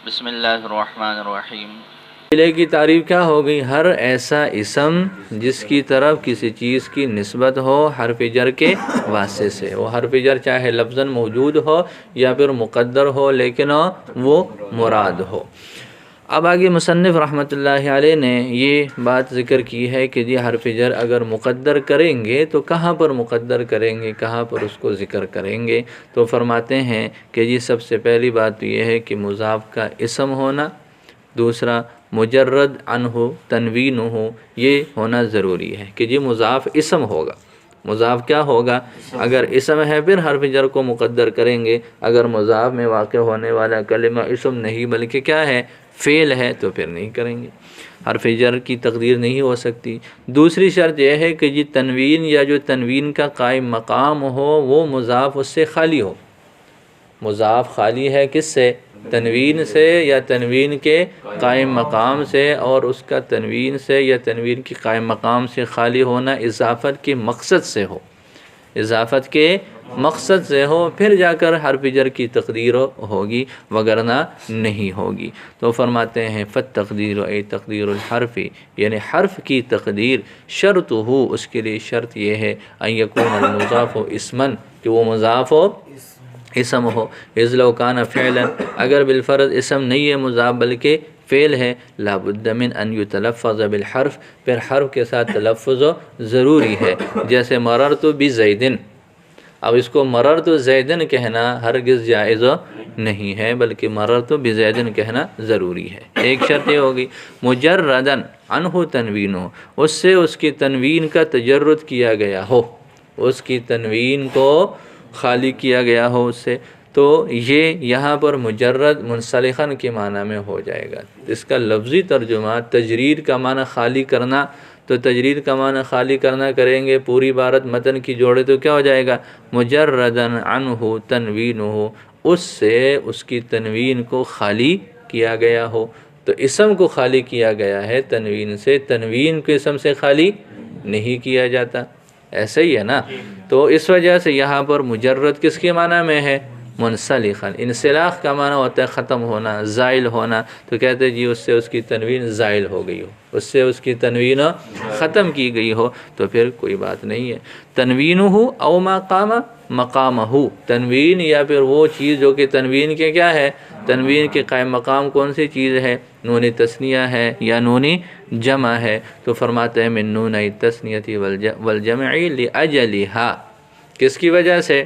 بسم اللہ الرحمن الرحیم۔ فعلے کی تعریف کیا ہو گئی؟ ہر ایسا اسم جس کی طرف کسی چیز کی نسبت ہو حرف جر کے واسطے سے، وہ حرف جر چاہے لفظاً موجود ہو یا پھر مقدر ہو لیکن وہ مراد ہو۔ اب آگے مصنف رحمۃ اللہ علیہ نے یہ بات ذکر کی ہے کہ جی حرف جر اگر مقدر کریں گے تو کہاں پر مقدر کریں گے، کہاں پر اس کو ذکر کریں گے؟ تو فرماتے ہیں کہ جی سب سے پہلی بات تو یہ ہے کہ مضاف کا اسم ہونا، دوسرا مجرد عنہ تنوین ہو، یہ ہونا ضروری ہے کہ جی مضاف اسم ہوگا۔ مضاف کیا ہوگا؟ اگر اسم ہے پھر حرف جر کو مقدر کریں گے، اگر مضاف میں واقع ہونے والا کلمہ اسم نہیں بلکہ کیا ہے، فعل ہے، تو پھر نہیں کریں گے، حرف جر کی تقدیر نہیں ہو سکتی۔ دوسری شرط یہ ہے کہ جی تنوین یا جو تنوین کا قائم مقام ہو وہ مضاف اس سے خالی ہو۔ مضاف خالی ہے کس سے؟ تنوین سے یا تنوین کے قائم مقام سے، اور اس کا تنوین سے یا تنوین کی قائم مقام سے خالی ہونا اضافت کے مقصد سے ہو، اضافت کے مقصد سے ہو، پھر جا کر حرف جر کی تقدیر ہوگی، وگرنہ نہیں ہوگی۔ تو فرماتے ہیں فالتقدیر اے تقدیر الحرف، یعنی حرف کی تقدیر، شرط ہو، اس کے لیے شرط یہ ہے ان یکون المضاف اسمن، کہ وہ مضاف ہو اسم ہو، اذ لو کان فعلا، اگر بالفرض اسم نہیں ہے مضاف بلکہ فعل ہے، لا بد من ان یتلفظ بالحرف، پھر حرف کے ساتھ تلفظ ضروری ہے۔ جیسے مررت بزیدن، اب اس کو مررت زیدن کہنا ہرگز جائز نہیں ہے بلکہ مررت بزیدن کہنا ضروری ہے۔ ایک شرط یہ ہوگی مجردن عنہ تنوین ہو، اس سے اس کی تنوین کا تجرد کیا گیا ہو، اس کی تنوین کو خالی کیا گیا ہو اس سے، تو یہ یہاں پر مجرد منسلخاً کے معنی میں ہو جائے گا۔ اس کا لفظی ترجمہ تجرید کا معنی خالی کرنا، تو تجرید کا معنی خالی کرنا کریں گے، پوری عبارت متن کی جوڑے تو کیا ہو جائے گا؟ مجردن عنہ تنوین ہو، اس سے اس کی تنوین کو خالی کیا گیا ہو۔ تو اسم کو خالی کیا گیا ہے تنوین سے، تنوین کو اسم سے خالی نہیں کیا جاتا، ایسا ہی ہے نا؟ تو اس وجہ سے یہاں پر مجرد کس کے معنی میں ہے؟ منسلخاً۔ انسلاخ کا معنی ہوتا ہے ختم ہونا، زائل ہونا، تو کہتے ہیں جی اس سے اس کی تنوین زائل ہو گئی ہو، اس سے اس کی تنوین ختم کی گئی ہو، تو پھر کوئی بات نہیں ہے۔ تنوینہ او ما قام مقامہ، تنوین یا پھر وہ چیز جو کہ تنوین کے کیا ہے، تنوین کے قائم مقام کون سی چیز ہے؟ نون تثنیہ ہے یا نون جمع ہے، تو فرماتے ہیں من نون تثنیۃ والجمع لاجلھا، کس کی وجہ سے؟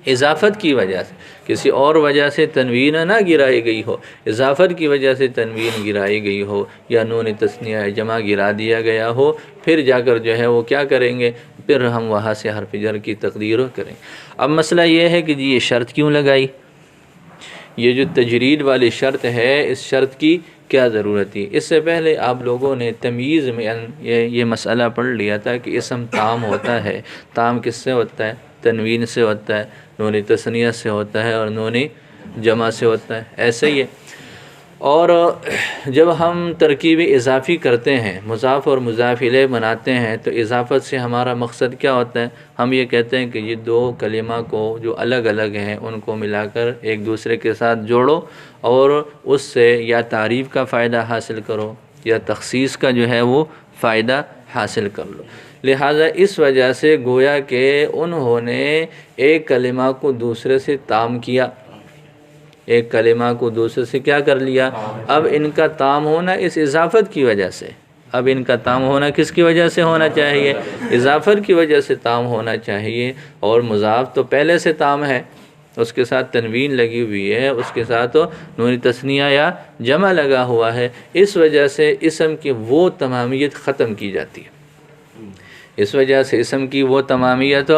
اضافت کی وجہ سے، کسی اور وجہ سے تنوین نہ گرائی گئی ہو، اضافت کی وجہ سے تنوین گرائی گئی ہو یا نون تثنیہ جمع گرا دیا گیا ہو، پھر جا کر جو ہے وہ کیا کریں گے؟ پھر ہم وہاں سے حرف جر کی تقدیر کریں۔ اب مسئلہ یہ ہے کہ جی یہ شرط کیوں لگائی؟ یہ جو تجرید والی شرط ہے، اس شرط کی کیا ضرورت تھی؟ اس سے پہلے آپ لوگوں نے تمییز میں یہ مسئلہ پڑھ لیا تھا کہ اسم تام ہوتا ہے، تام کس سے ہوتا ہے؟ تنوین سے ہوتا ہے، نون تثنیہ سے ہوتا ہے، اور نون جمع سے ہوتا ہے، ایسے ہی ہے۔ اور جب ہم ترکیب اضافی کرتے ہیں، مضاف اور مضاف الیہ بناتے ہیں، تو اضافت سے ہمارا مقصد کیا ہوتا ہے؟ ہم یہ کہتے ہیں کہ یہ دو کلمہ کو جو الگ الگ ہیں ان کو ملا کر ایک دوسرے کے ساتھ جوڑو، اور اس سے یا تعریف کا فائدہ حاصل کرو یا تخصیص کا جو ہے وہ فائدہ حاصل کر لو۔ لہٰذا اس وجہ سے گویا کہ انہوں نے ایک کلمہ کو دوسرے سے تام کیا، ایک کلمہ کو دوسرے سے کیا کر لیا؟ اب ان کا تام ہونا اس اضافت کی وجہ سے، اب ان کا تام ہونا کس کی وجہ سے ہونا چاہیے؟ اضافت کی وجہ سے تام ہونا چاہیے، اور مضاف تو پہلے سے تام ہے، اس کے ساتھ تنوین لگی ہوئی ہے، اس کے ساتھ نون تثنیہ یا جمع لگا ہوا ہے، اس وجہ سے اسم کی وہ تمامیت ختم کی جاتی ہے۔ اس وجہ سے اسم کی وہ تمامیت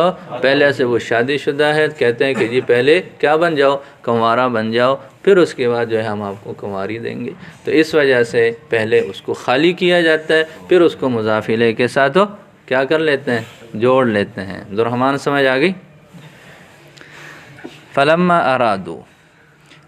پہلے سے وہ شادی شدہ ہے، کہتے ہیں کہ جی پہلے کیا بن جاؤ؟ کنوارا بن جاؤ، پھر اس کے بعد جو ہے ہم آپ کو کنواری دیں گے۔ تو اس وجہ سے پہلے اس کو خالی کیا جاتا ہے، پھر اس کو مضاف الیہ کے ساتھ کیا کر لیتے ہیں؟ جوڑ لیتے ہیں۔ عبدالرحمن سمجھ آ گئی؟ فلما ارادو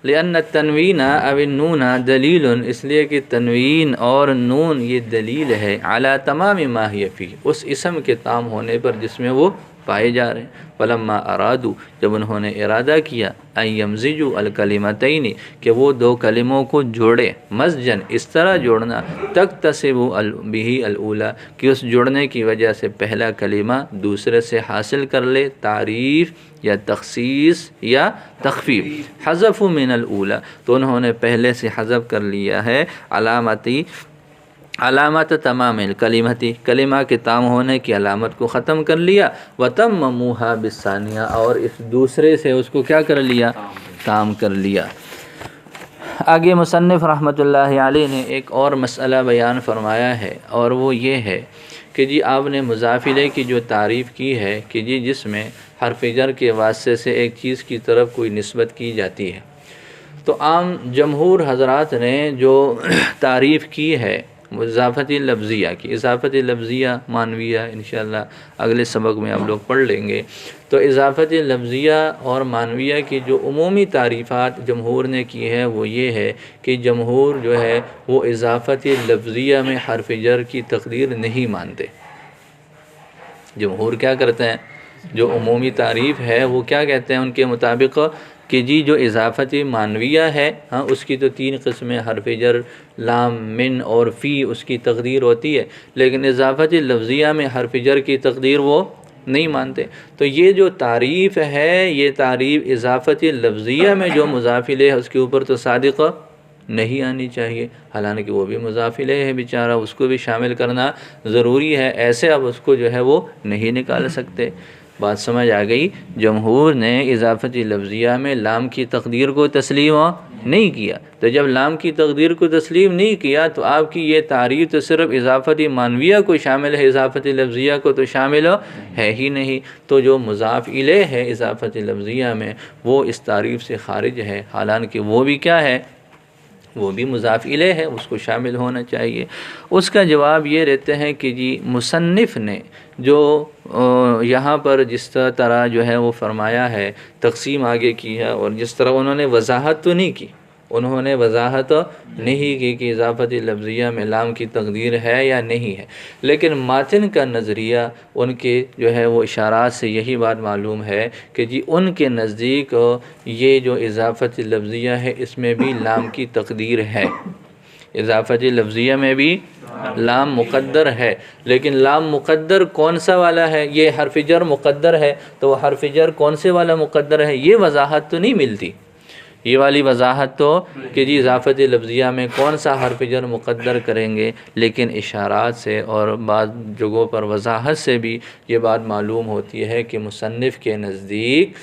لأن التنوین او النون دلیل، اس لیے کہ تنوین اور نون یہ دلیل ہے علی تمام ما ہی فیہ، اس اسم کے تام ہونے پر جس میں وہ پائے جا رہے ہیں۔ فلما ارادو، جب انہوں نے ارادہ کیا ان یمزجوا الکلمتین، کہ وہ دو کلموں کو جوڑے، مزجن اس طرح جوڑنا، تکتسب بہ الاولی، کہ اس جوڑنے کی وجہ سے پہلا کلمہ دوسرے سے حاصل کر لے تعریف یا تخصیص یا تخفیف۔ حذف من الاولی، تو انہوں نے پہلے سے حذف کر لیا ہے علامت تمام الکلمتی، کلمہ کے تام ہونے کی علامت کو ختم کر لیا، وتمموها بالثانیہ، اور اس دوسرے سے اس کو کیا کر لیا؟ تام کر لیا۔ آگے مصنف رحمۃ اللہ علیہ نے ایک اور مسئلہ بیان فرمایا ہے، اور وہ یہ ہے کہ جی آپ نے مضاف الیہ کی جو تعریف کی ہے کہ جی جس میں حرف جر کے واسطے سے ایک چیز کی طرف کوئی نسبت کی جاتی ہے، تو عام جمہور حضرات نے جو تعریف کی ہے اضافت لفظیہ کی، اضافت لفظیہ معنویہ انشاءاللہ اگلے سبق میں آپ لوگ پڑھ لیں گے، تو اضافت لفظیہ اور معنویہ کی جو عمومی تعریفات جمہور نے کی ہے وہ یہ ہے کہ جمہور جو ہے وہ اضافت لفظیہ میں حرف جر کی تقدیر نہیں مانتے۔ جمہور کیا کرتے ہیں؟ جو عمومی تعریف ہے وہ کیا کہتے ہیں ان کے مطابق کہ جی جو اضافت معنویہ ہے اس کی تو 3 قسمیں، حرف جر، لام، من اور فی اس کی تقدیر ہوتی ہے، لیکن اضافت لفظیہ میں حرف جر کی تقدیر وہ نہیں مانتے۔ تو یہ جو تعریف ہے یہ تعریف اضافت لفظیہ میں جو مضاف الیہ ہے اس کے اوپر تو صادق نہیں آنی چاہیے، حالانکہ وہ بھی مضاف الیہ ہے بیچارہ، اس کو بھی شامل کرنا ضروری ہے، ایسے اب اس کو جو ہے وہ نہیں نکال سکتے۔ بات سمجھ آ گئی؟ جمہور نے اضافت لفظیہ میں لام کی تقدیر کو تسلیم نہیں کیا، تو جب لام کی تقدیر کو تسلیم نہیں کیا تو آپ کی یہ تعریف تو صرف اضافت معنویہ کو شامل ہے، اضافت لفظیہ کو تو شامل ہے ہی نہیں۔ تو جو مضاف الیہ ہے اضافت لفظیہ میں وہ اس تعریف سے خارج ہے، حالانکہ وہ بھی کیا ہے؟ وہ بھی مضاف الیہ ہے، اس کو شامل ہونا چاہیے۔ اس کا جواب یہ رہتے ہیں کہ جی مصنف نے جو یہاں پر جس طرح جو ہے وہ فرمایا ہے، تقسیم آگے کی ہے، اور جس طرح انہوں نے وضاحت تو نہیں کی، انہوں نے وضاحت نہیں کی کہ اضافت لفظیہ میں لام کی تقدیر ہے یا نہیں ہے، لیکن ماتن کا نظریہ ان کے جو ہے وہ اشارات سے یہی بات معلوم ہے کہ جی ان کے نزدیک یہ جو اضافت لفظیہ ہے اس میں بھی لام کی تقدیر ہے، اضافت لفظیہ میں بھی لام مقدر ہے، لیکن لام مقدر کون سا والا ہے؟ یہ حرف جر مقدر ہے، تو وہ حرف جر کون سے والا مقدر ہے؟ یہ وضاحت تو نہیں ملتی، یہ والی وضاحت تو کہ جی اضافت لفظیہ میں کون سا حرف جر مقدر کریں گے، لیکن اشارات سے اور بعض جگہوں پر وضاحت سے بھی یہ بات معلوم ہوتی ہے کہ مصنف کے نزدیک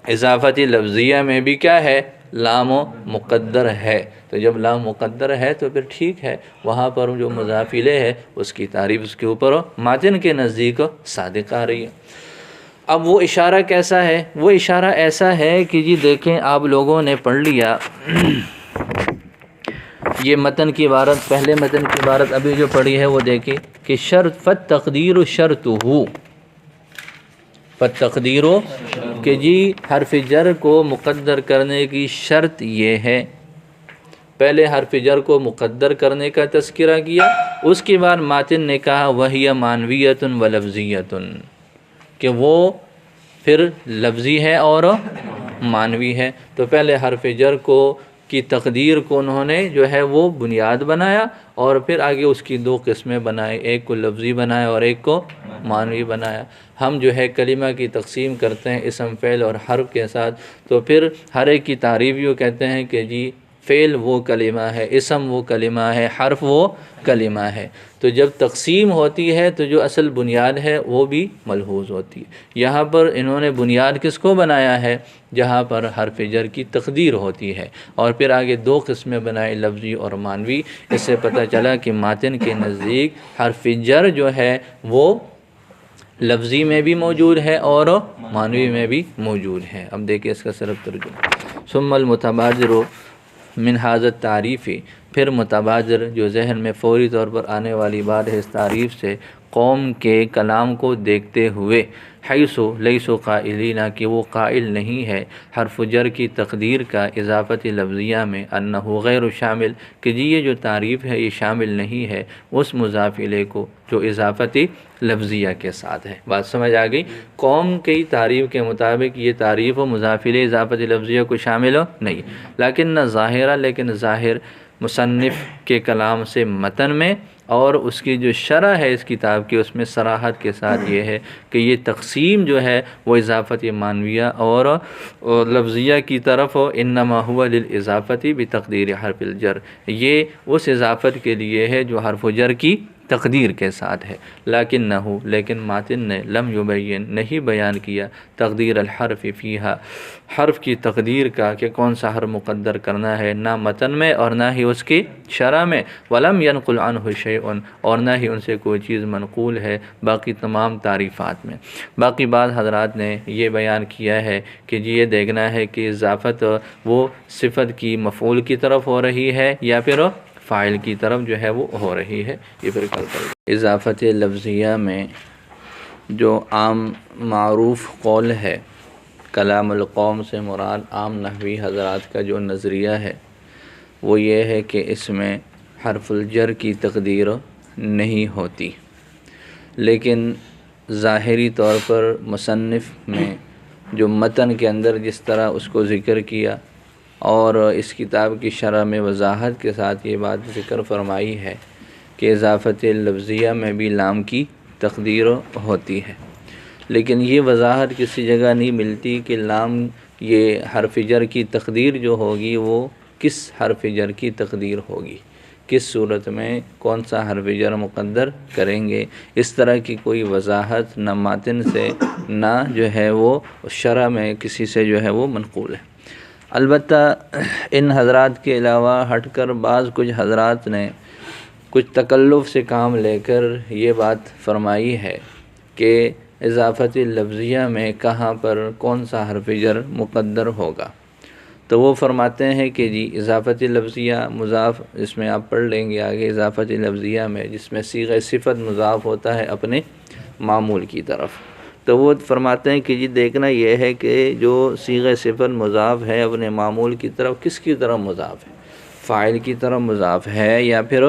اضافت لفظیہ میں بھی کیا ہے؟ لام مقدر ہے۔ تو جب لام مقدر ہے تو پھر ٹھیک ہے، وہاں پر جو مضاف الیہ ہے اس کی تعریف اس کے اوپر ماتن کے نزدیک صادق آ رہی ہے۔ اب وہ اشارہ کیسا ہے؟ وہ اشارہ ایسا ہے کہ جی دیکھیں آپ لوگوں نے پڑھ لیا یہ متن کی عبارت، پہلے متن کی عبارت ابھی جو پڑھی ہے وہ دیکھیں کہ شرط فالتقدیر شرطہ، فالتقدیر کہ جی حرف جر کو مقدر کرنے کی شرط یہ ہے، پہلے حرف جر کو مقدر کرنے کا تذکرہ کیا، اس کے بعد ماتن نے کہا وہی معنویۃ و لفظیۃ، کہ وہ پھر لفظی ہے اور معنوی ہے۔ تو پہلے حرف جر کو کی تقدیر کو انہوں نے جو ہے وہ بنیاد بنایا، اور پھر آگے اس کی 2 قسمیں بنائے، ایک کو لفظی بنایا اور ایک کو معنوی بنایا۔ ہم جو ہے کلمہ کی تقسیم کرتے ہیں اسم، فعل اور حرف کے ساتھ، تو پھر ہر ایک کی تعریف یوں کہتے ہیں کہ جی فعل وہ کلمہ ہے، اسم وہ کلمہ ہے، حرف وہ کلمہ ہے۔ تو جب تقسیم ہوتی ہے تو جو اصل بنیاد ہے وہ بھی ملحوظ ہوتی ہے۔ یہاں پر انہوں نے بنیاد کس کو بنایا ہے؟ جہاں پر حرف جر کی تقدیر ہوتی ہے، اور پھر آگے 2 قسمیں بنائے، لفظی اور معنوی۔ اس سے پتہ چلا کہ ماتن کے نزدیک حرف جر جو ہے وہ لفظی میں بھی موجود ہے اور معنوی میں بھی موجود ہے۔ اب دیکھیں اس کا صرف ترجمہ، ثم المتبادر من هذا التعریف، پھر متبادر جو ذہن میں فوری طور پر آنے والی بات ہے اس تعریف سے، قوم کے کلام کو دیکھتے ہوئے، حیث لیس قائلین کہ وہ قائل نہیں ہے حرف جر کی تقدیر کا اضافت لفظیہ میں، انہ غیر شامل کہ جی یہ جو تعریف ہے یہ شامل نہیں ہے اس مضاف الیہ کو جو اضافت لفظیہ کے ساتھ ہے۔ بات سمجھ آ گئی؟ قوم کی تعریف کے مطابق یہ تعریف و مضاف الیہ اضافت لفظیہ کو شامل ہو نہیں، لیکن ظاہر مصنف کے کلام سے متن میں اور اس کی جو شرح ہے اس کتاب کی، اس میں صراحت کے ساتھ یہ ہے کہ یہ تقسیم جو ہے وہ اضافت معنویہ اور لفظیہ کی طرف ہو، انما هو للاضافت بتقدیر حرف الجر، یہ اس اضافت کے لیے ہے جو حرف جر کی تقدیر کے ساتھ ہے، لیکن ماتن نے لم یبین نہیں بیان کیا تقدیر الحرف فیہا، حرف کی تقدیر کا کہ کون سا حرف مقدر کرنا ہے، نہ متن میں اور نہ ہی اس کی شرح میں، ولم ینقل عنہ شیء اور نہ ہی ان سے کوئی چیز منقول ہے باقی تمام تعریفات میں۔ باقی بعض حضرات نے یہ بیان کیا ہے کہ جی یہ دیکھنا ہے کہ اضافت وہ صفت کی مفعول کی طرف ہو رہی ہے یا پھر فاعل کی طرف جو ہے وہ ہو رہی ہے، یہ پھر کل کریں۔ اضافت لفظیہ میں جو عام معروف قول ہے، کلام القوم سے مراد عام نحوی حضرات کا جو نظریہ ہے وہ یہ ہے کہ اس میں حرف الجر کی تقدیر نہیں ہوتی، لیکن ظاہری طور پر مصنف میں جو متن کے اندر جس طرح اس کو ذکر کیا اور اس کتاب کی شرح میں وضاحت کے ساتھ یہ بات ذکر فرمائی ہے کہ اضافت لفظیہ میں بھی لام کی تقدیر ہوتی ہے، لیکن یہ وضاحت کسی جگہ نہیں ملتی کہ لام یہ حرف جر کی تقدیر جو ہوگی وہ کس حرف جر کی تقدیر ہوگی، کس صورت میں کون سا حرف جر مقدر کریں گے۔ اس طرح کی کوئی وضاحت نہ ماتن سے نہ جو ہے وہ شرح میں کسی سے جو ہے وہ منقول ہے۔ البتہ ان حضرات کے علاوہ ہٹ کر بعض کچھ حضرات نے کچھ تکلف سے کام لے کر یہ بات فرمائی ہے کہ اضافت لفظیہ میں کہاں پر کون سا حرف جر مقدر ہوگا، تو وہ فرماتے ہیں کہ جی اضافت لفظیہ مضاف، اس میں آپ پڑھ لیں گے آگے، اضافت لفظیہ میں جس میں صیغہ صفت مضاف ہوتا ہے اپنے معمول کی طرف، تو وہ فرماتے ہیں کہ جی دیکھنا یہ ہے کہ جو صیغہ صفت مضاف ہے اپنے معمول کی طرف کس کی طرف مضاف ہے، فاعل کی طرف مضاف ہے یا پھر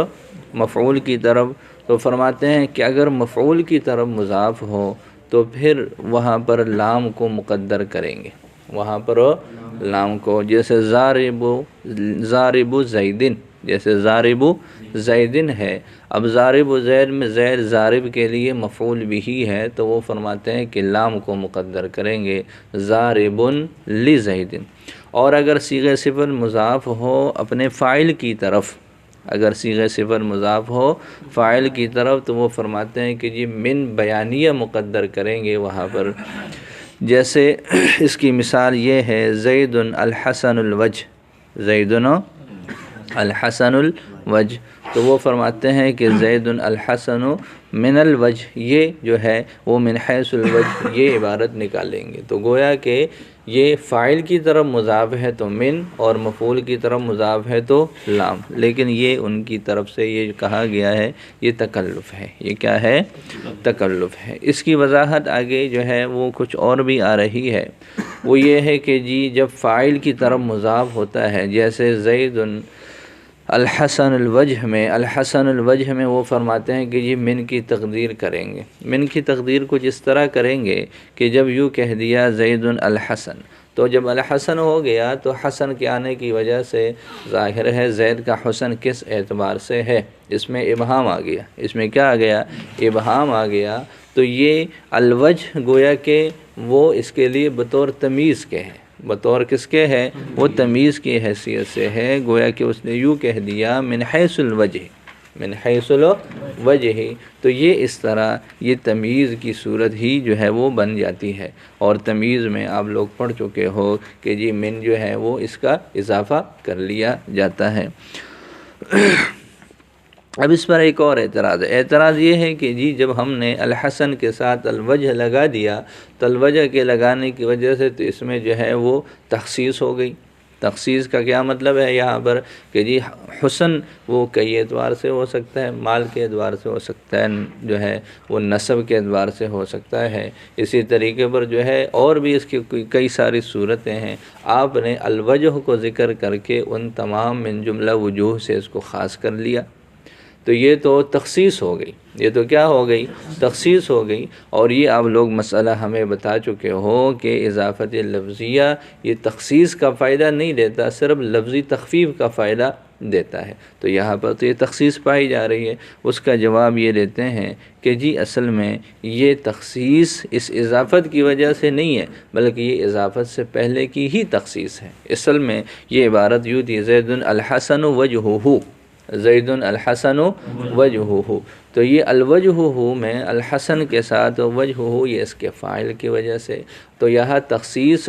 مفعول کی طرف۔ تو فرماتے ہیں کہ اگر مفعول کی طرف مضاف ہو تو پھر وہاں پر لام کو مقدر کریں گے، وہاں پر لام کو، جیسے ضارب زیدن، جیسے ضارب زیدن ہے، اب ضارب زید میں زید ضارب کے لیے مفعول بھی ہے تو وہ فرماتے ہیں کہ لام کو مقدر کریں گے ضارب لزید۔ اور اگر صیغہ صفت مضاف ہو اپنے فاعل کی طرف، اگر صیغہ صفت مضاف ہو فاعل کی طرف تو وہ فرماتے ہیں کہ جی من بیانیہ مقدر کریں گے وہاں پر، جیسے اس کی مثال یہ ہے زید الحسن الوجہ، زید الحسن الوجہ، تو وہ فرماتے ہیں کہ زید الحسن من الوجہ، یہ جو ہے وہ من حیث الوجہ یہ عبارت نکالیں گے، تو گویا کہ یہ فاعل کی طرف مضاف ہے تو من اور مفعول کی طرف مضاف ہے تو لام، لیکن یہ ان کی طرف سے یہ کہا گیا ہے یہ تکلف ہے، یہ کیا ہے؟ تکلف ہے۔ اس کی وضاحت آگے جو ہے وہ کچھ اور بھی آ رہی ہے، وہ یہ ہے کہ جی جب فاعل کی طرف مضاف ہوتا ہے جیسے زید الحسن الوجہ میں وہ فرماتے ہیں کہ یہ من کی تقدیر کریں گے، من کی تقدیر کچھ اس طرح کریں گے کہ جب یوں کہہ دیا زید الحسن، تو جب الحسن ہو گیا تو حسن کے آنے کی وجہ سے ظاہر ہے زید کا حسن کس اعتبار سے ہے، اس میں ابہام آ گیا، اس میں کیا آ گیا؟ ابہام آ گیا، تو یہ الوجہ گویا کہ وہ اس کے لیے بطور تمیز کے ہے، بطور کس کے ہے؟ وہ تمیز کی حیثیت سے ہے، گویا کہ اس نے یوں کہہ دیا من حیث الوجہ، من حیث الوجہ، تو یہ اس طرح یہ تمیز کی صورت ہی جو ہے وہ بن جاتی ہے، اور تمیز میں آپ لوگ پڑھ چکے ہو کہ جی من جو ہے وہ اس کا اضافہ کر لیا جاتا ہے۔ اب اس پر ایک اور اعتراض ہے، اعتراض یہ ہے کہ جی جب ہم نے الحسن کے ساتھ الوجہ لگا دیا تو الوجہ کے لگانے کی وجہ سے تو اس میں جو ہے وہ تخصیص ہو گئی، تخصیص کا کیا مطلب ہے یہاں پر کہ جی حسن وہ کئی اعتبار سے ہو سکتا ہے، مال کے اعتبار سے ہو سکتا ہے، جو ہے وہ نسب کے اعتبار سے ہو سکتا ہے، اسی طریقے پر جو ہے اور بھی اس کی کئی ساری صورتیں ہیں۔ آپ نے الوجہ کو ذکر کر کے ان تمام من جملہ وجوہ سے اس کو خاص کر لیا، تو یہ تو تخصیص ہو گئی، یہ تو کیا ہو گئی؟ تخصیص ہو گئی۔ اور یہ آپ لوگ مسئلہ ہمیں بتا چکے ہو کہ اضافت لفظیہ یہ تخصیص کا فائدہ نہیں دیتا، صرف لفظی تخفیف کا فائدہ دیتا ہے، تو یہاں پر تو یہ تخصیص پائی جا رہی ہے۔ اس کا جواب یہ دیتے ہیں کہ جی اصل میں یہ تخصیص اس اضافت کی وجہ سے نہیں ہے، بلکہ یہ اضافت سے پہلے کی ہی تخصیص ہے۔ اصل میں یہ عبارت یوں تھی، زید الحسن وجہہ، زید الحسن وجہہ، تو یہ الوجہ میں الحسن کے ساتھ وجہہ یہ اس کے فاعل کی وجہ سے، تو یہاں تخصیص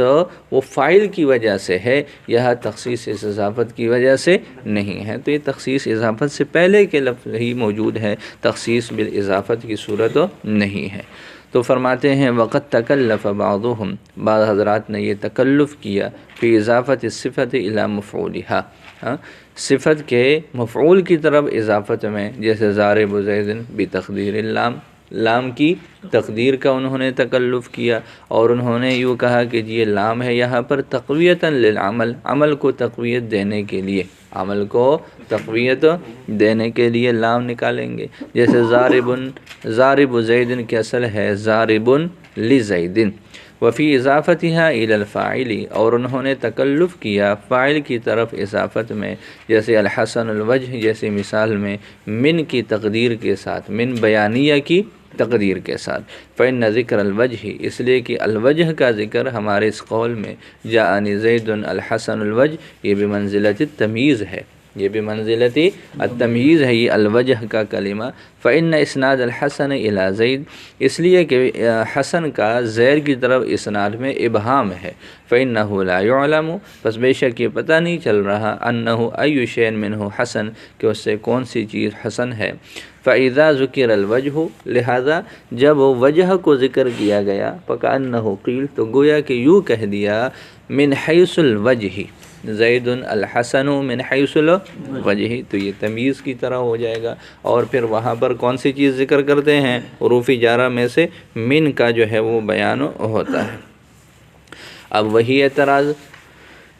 وہ فاعل کی وجہ سے ہے، یہاں تخصیص اس اضافت کی وجہ سے نہیں ہے، تو یہ تخصیص اضافت سے پہلے کے لفظ ہی موجود ہے، تخصیص بالاضافت کی صورت نہیں ہے۔ تو فرماتے ہیں وقت تکلف بعضهم، بعض حضرات نے یہ تکلف کیا فی اضافت الصفت الی مفعولها، صفت کے مفعول کی طرف اضافت میں، جیسے ضارب زید بتقدیر اللام، لام کی تقدیر کا انہوں نے تکلف کیا، اور انہوں نے یوں کہا کہ جی یہ لام ہے یہاں پر تقویتا للعمل، عمل کو تقویت دینے کے لیے، عمل کو تقویت دینے کے لیے لام نکالیں گے، جیسے ضارب زید کی اصل ہے ضارب لزید، وفی اضافتها الی الفاعل، اور انہوں نے تکلف کیا فاعل کی طرف اضافت میں، جیسے الحسن الوجہ جیسے مثال میں من کی تقدیر کے ساتھ، من بیانیہ کی تقدیر کے ساتھ، فإن ذکر الوجہ، اس لیے کہ الوجہ کا ذکر ہمارے اس قول میں جاءنی زید الحسن الوجہ، یہ بمنزلت التمییز ہے، یہ بمنزلت التمییز ہے یہ الوجہ کا کلمہ۔ فإن اسناد الحسن الی زید، اس لیے کہ حسن کا زیر کی طرف اسناد میں ابہام ہے، فإنہ لا يعلم، پس بے شک یہ پتہ نہیں چل رہا، انہ ای شیء منہ حسن، کہ اس سے کون سی چیز حسن ہے۔ فإذا ذکر الوجہ، لہذا جب وجہ کو ذکر کیا گیا، فکأنہ قیل، تو گویا کہ یوں کہہ دیا، من حیث الوجہ زید الحسن من حیث الوجہ، تو یہ تمییز کی طرح ہو جائے گا، اور پھر وہاں پر کون سی چیز ذکر کرتے ہیں؟ حروف جارہ میں سے من کا جو ہے وہ بیان ہوتا ہے۔ اب وہی اعتراض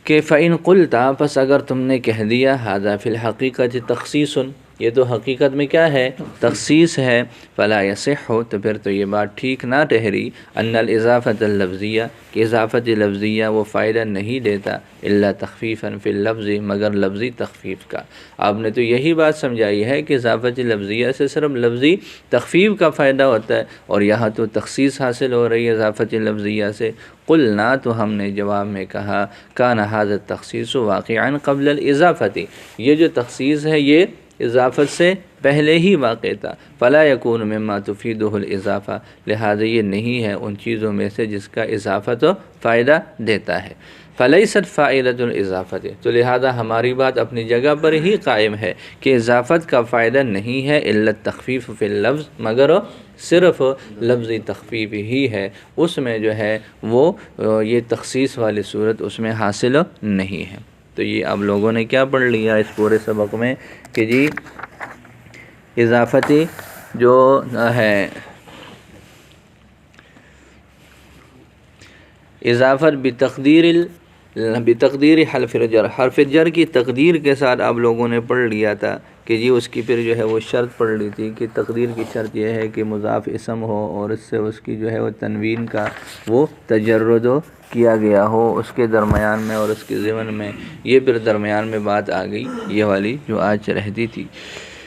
کہ فَإِن قُلْتَ، پس اگر تم نے کہہ دیا هذا فی الحقیقت تخصیص، یہ تو حقیقت میں کیا ہے؟ تخصیص ہے، فلا یصح، تو پھر تو یہ بات ٹھیک نہ ٹھہری، ان الاضافۃ اللفظیہ، کہ اضافت لفظیہ وہ فائدہ نہیں دیتا، الا تخفیفا فی اللفظ، مگر لفظی تخفیف کا۔ آپ نے تو یہی بات سمجھائی ہے کہ اضافت لفظیہ سے صرف لفظی تخفیف کا فائدہ ہوتا ہے، اور یہاں تو تخصیص حاصل ہو رہی ہے اضافت لفظیہ سے۔ قلنا، تو ہم نے جواب میں کہا، کان ھذا التخصیص واقعا قبل الاضافۃ، یہ جو تخصیص ہے یہ اضافت سے پہلے ہی واقع تھا، فلا یکون مما تفیدہ الاضافہ، لہذا یہ نہیں ہے ان چیزوں میں سے جس کا اضافت فائدہ دیتا ہے۔ فلیست فائدۃ الاضافۃ، تو لہذا ہماری بات اپنی جگہ پر ہی قائم ہے کہ اضافت کا فائدہ نہیں ہے، الا التخفیف فی اللفظ، مگر صرف لفظی تخفیف ہی ہے، اس میں جو ہے وہ یہ تخصیص والی صورت اس میں حاصل نہیں ہے۔ تو یہ اب لوگوں نے کیا پڑھ لیا اس پورے سبق میں کہ جی اضافتی جو ہے اضافت بتقدیر حرف جر، حرف جر کی تقدیر کے ساتھ آپ لوگوں نے پڑھ لیا تھا کہ جی اس کی پھر جو ہے وہ شرط پڑھ لی تھی کہ تقدیر کی شرط یہ ہے کہ مضاف اسم ہو اور اس سے اس کی جو ہے وہ تنوین کا وہ تجرد کیا گیا ہو اس کے درمیان میں اور اس کے ضمن میں، یہ پھر درمیان میں بات آ گئی یہ والی جو آج رہتی تھی۔